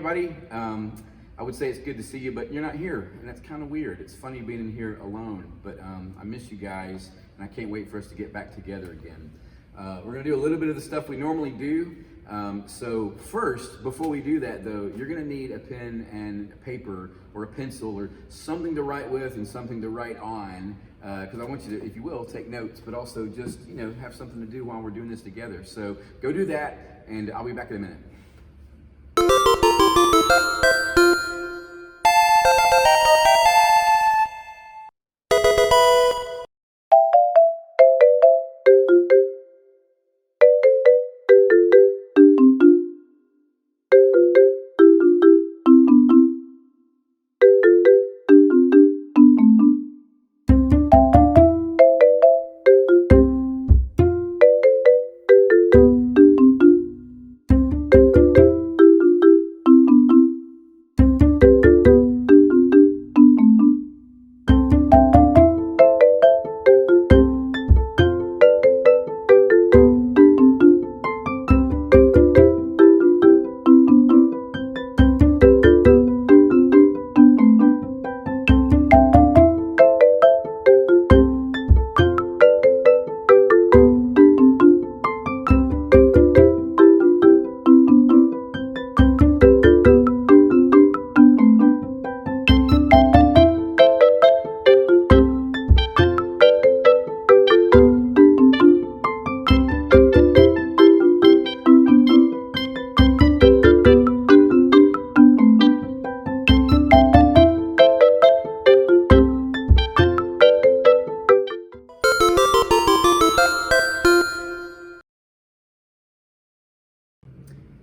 everybody. I would say it's good to see you, but you're not here, and that's kind of weird. It's funny being in here alone, but I miss you guys, and I can't wait for us to get back together again. We're going to do a little bit of the stuff we normally do. So first, before we do that though, you're going to need a pen and paper or a pencil or something to write with and something to write on, because I want you to, if you will, take notes, but also just, have something to do while we're doing this together. So go do that, and I'll be back in a minute.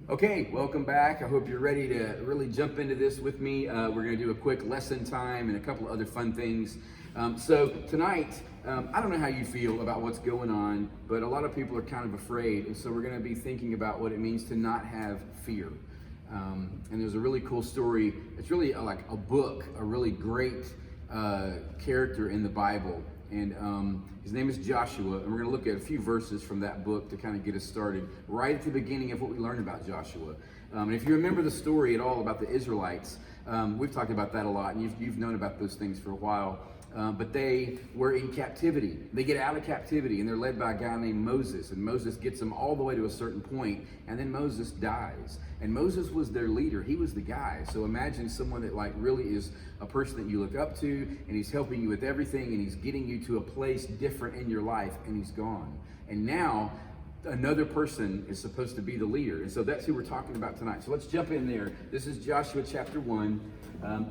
Okay, welcome back. I hope you're ready to really jump into this with me. We're going to do a quick lesson time and a couple of other fun things. So tonight, I don't know how you feel about what's going on, but a lot of people are kind of afraid. And so we're going to be thinking about what it means to not have fear. And there's a really cool story. It's really like a book, a really great character in the Bible. And his name is Joshua, and we're going to look at a few verses from that book to kind of get us started right at the beginning of what we learned about Joshua. And if you remember the story at all about the Israelites, we've talked about that a lot, and you've known about those things for a while. But they were in captivity. They get out of captivity, and they're led by a guy named Moses. And Moses gets them all the way to a certain point, and then Moses dies. And Moses was their leader. He was the guy. So imagine someone that really is a person that you look up to, and he's helping you with everything, and he's getting you to a place different in your life, and he's gone. And now another person is supposed to be the leader. And so that's who we're talking about tonight. So let's jump in there. This is Joshua chapter 1.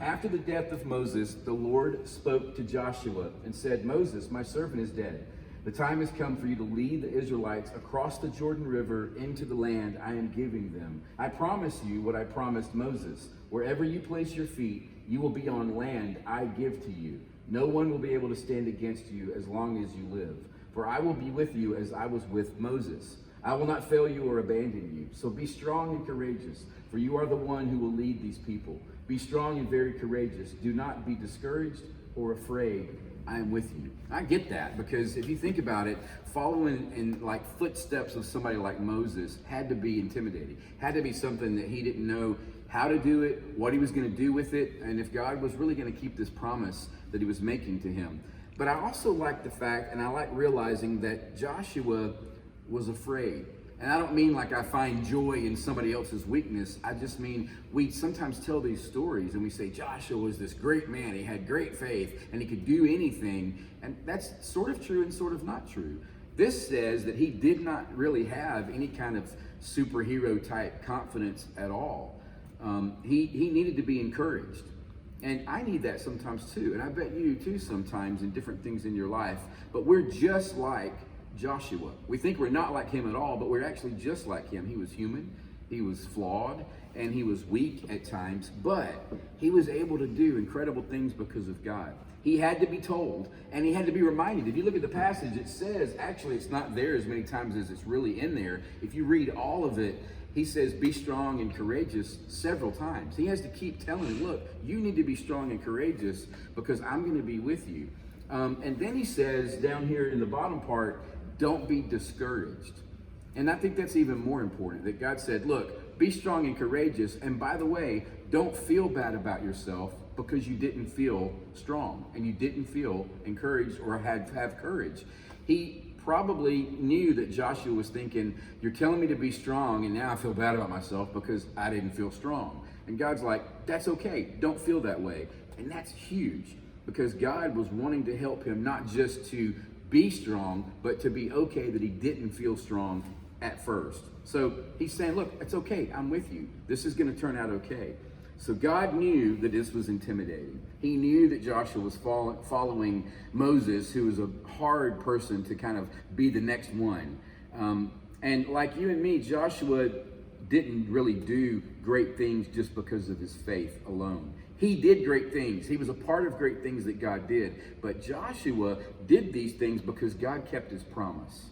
After the death of Moses, the Lord spoke to Joshua and said, "Moses, my servant, is dead. The time has come for you to lead the Israelites across the Jordan River into the land I am giving them. I promise you what I promised Moses. Wherever you place your feet, you will be on land I give to you. No one will be able to stand against you as long as you live. For I will be with you as I was with Moses. I will not fail you or abandon you. So be strong and courageous, for you are the one who will lead these people. Be strong and very courageous. Do not be discouraged or afraid. I am with you." I get that, because if you think about it, following in footsteps of somebody like Moses had to be intimidating. Had to be something that he didn't know how to do it, what he was going to do with it, and if God was really going to keep this promise that he was making to him. But I also like the fact, and I like realizing that Joshua was afraid. And I don't mean I find joy in somebody else's weakness. I just mean we sometimes tell these stories and we say Joshua was this great man. He had great faith and he could do anything. And that's sort of true and sort of not true. This says that he did not really have any kind of superhero type confidence at all. He needed to be encouraged. And I need that sometimes too. And I bet you too sometimes in different things in your life. But we're just like Joshua. We think we're not like him at all, but we're actually just like him. He was human, he was flawed, and he was weak at times, but he was able to do incredible things because of God. He had to be told, and he had to be reminded. If you look at the passage, it says, actually it's not there as many times as it's really in there. If you read all of it, he says, be strong and courageous several times. He has to keep telling him, look, you need to be strong and courageous because I'm going to be with you. And then he says down here in the bottom part, don't be discouraged. And I think that's even more important, that God said, look, be strong and courageous. And by the way, don't feel bad about yourself because you didn't feel strong and you didn't feel encouraged or have courage. He probably knew that Joshua was thinking, you're telling me to be strong, and now I feel bad about myself because I didn't feel strong. And God's like, that's okay. Don't feel that way. And that's huge, because God was wanting to help him not just to be strong, but to be okay that he didn't feel strong at first. So he's saying, look, it's okay. I'm with you. This is going to turn out okay. So God knew that this was intimidating. He knew that Joshua was following Moses, who was a hard person to kind of be the next one. And like you and me, Joshua didn't really do great things just because of his faith alone. He did great things. He was a part of great things that God did. But Joshua did these things because God kept his promise.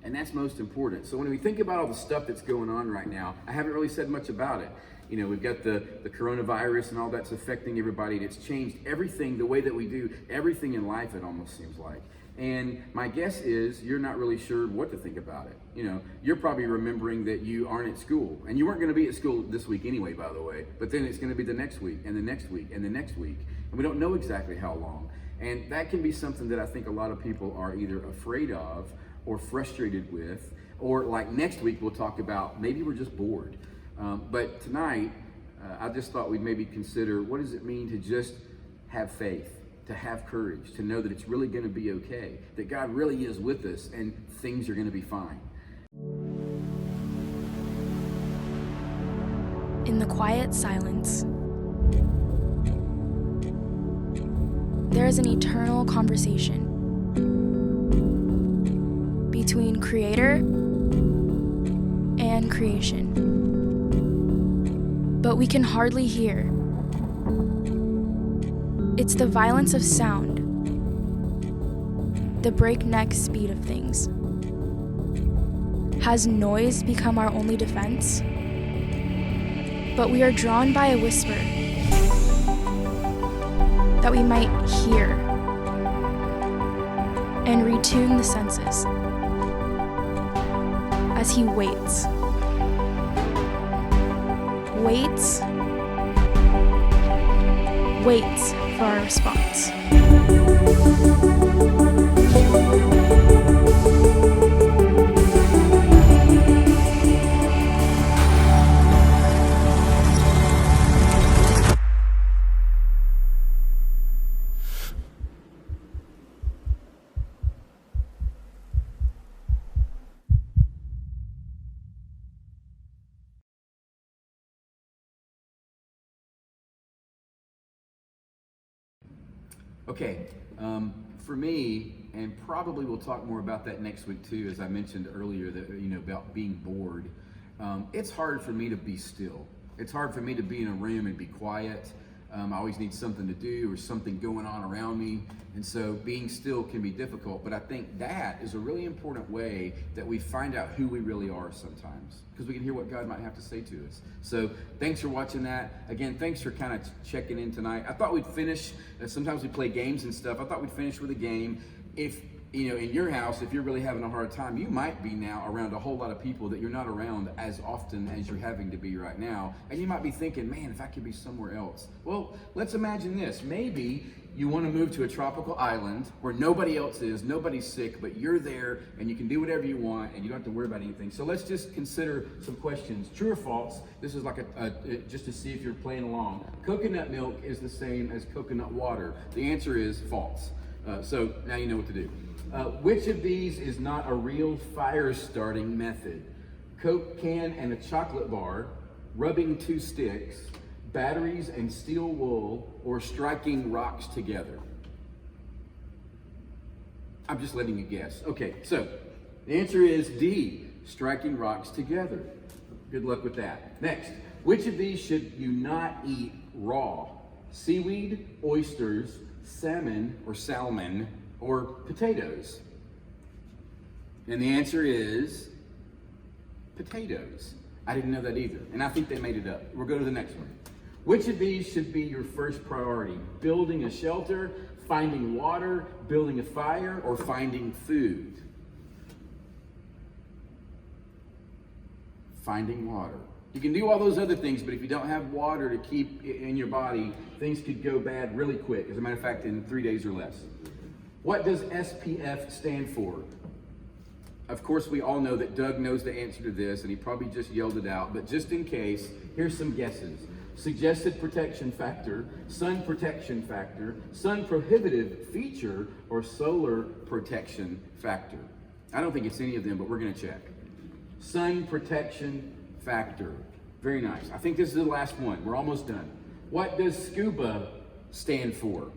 And that's most important. So when we think about all the stuff that's going on right now, I haven't really said much about it. You know, we've got the coronavirus and all that's affecting everybody. And it's changed everything, the way that we do everything in life, it almost seems like. And my guess is you're not really sure what to think about it. You know, you're probably remembering that you aren't at school. And you weren't going to be at school this week anyway, by the way. But then it's going to be the next week and the next week and the next week. And we don't know exactly how long. And that can be something that I think a lot of people are either afraid of or frustrated with. Or like next week we'll talk about maybe we're just bored. But tonight, I just thought we'd maybe consider, what does it mean to just have faith, to have courage, to know that it's really going to be okay, that God really is with us and things are going to be fine. In the quiet silence, there is an eternal conversation between Creator and creation. But we can hardly hear. It's the violence of sound, the breakneck speed of things. Has noise become our only defense? But we are drawn by a whisper that we might hear and retune the senses as he waits for our response. Okay, for me, and probably we'll talk more about that next week too, as I mentioned earlier, that about being bored. It's hard for me to be still. It's hard for me to be in a room and be quiet. I always need something to do or something going on around me. And so being still can be difficult, but I think that is a really important way that we find out who we really are sometimes, because we can hear what God might have to say to us. So thanks for watching that. Again, thanks for kind of checking in tonight. I thought we'd finish, sometimes we play games and stuff. I thought we'd finish with a game. If in your house, if you're really having a hard time, you might be now around a whole lot of people that you're not around as often as you're having to be right now. And you might be thinking, man, if I could be somewhere else. Well, let's imagine this. Maybe you want to move to a tropical island where nobody else is, nobody's sick, but you're there and you can do whatever you want and you don't have to worry about anything. So let's just consider some questions. True or false? This is like just to see if you're playing along. Coconut milk is the same as coconut water. The answer is false. So now you know what to do. Which of these is not a real fire starting method? Coke can and a chocolate bar, rubbing two sticks, batteries and steel wool, or striking rocks together? I'm just letting you guess. Okay, so the answer is D, striking rocks together. Good luck with that. Next, which of these should you not eat raw? Seaweed, oysters, salmon, or potatoes? And the answer is potatoes. I didn't know that either, and I think they made it up. We'll go to the next one. Which of these should be your first priority? Building a shelter, finding water, building a fire, or finding food? Finding water. You can do all those other things, but if you don't have water to keep in your body, things could go bad really quick. As a matter of fact, in 3 days or less. What does SPF stand for? Of course, we all know that Doug knows the answer to this, and he probably just yelled it out, but just in case, here's some guesses. Suggested protection factor, sun protection factor, sun prohibitive feature, or solar protection factor. I don't think it's any of them, but we're gonna check. Sun protection factor. Very nice. I think this is the last one. We're almost done. What does SCUBA stand for?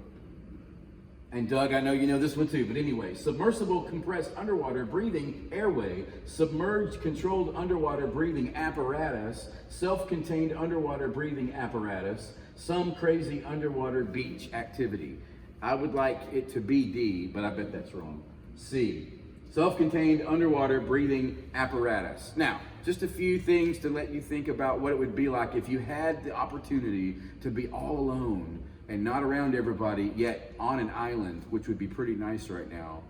And Doug, I know you know this one too, but anyway, submersible compressed underwater breathing airway, submerged controlled underwater breathing apparatus, self-contained underwater breathing apparatus, some crazy underwater beach activity. I would like it to be D, but I bet that's wrong. C, self-contained underwater breathing apparatus. Now, just a few things to let you think about what it would be like if you had the opportunity to be all alone and not around everybody, yet on an island, which would be pretty nice right now.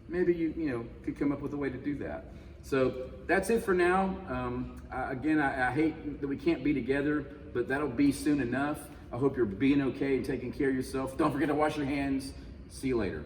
Maybe you could come up with a way to do that. So that's it for now. Again, I hate that we can't be together, but that'll be soon enough. I hope you're being okay and taking care of yourself. Don't forget to wash your hands. See you later.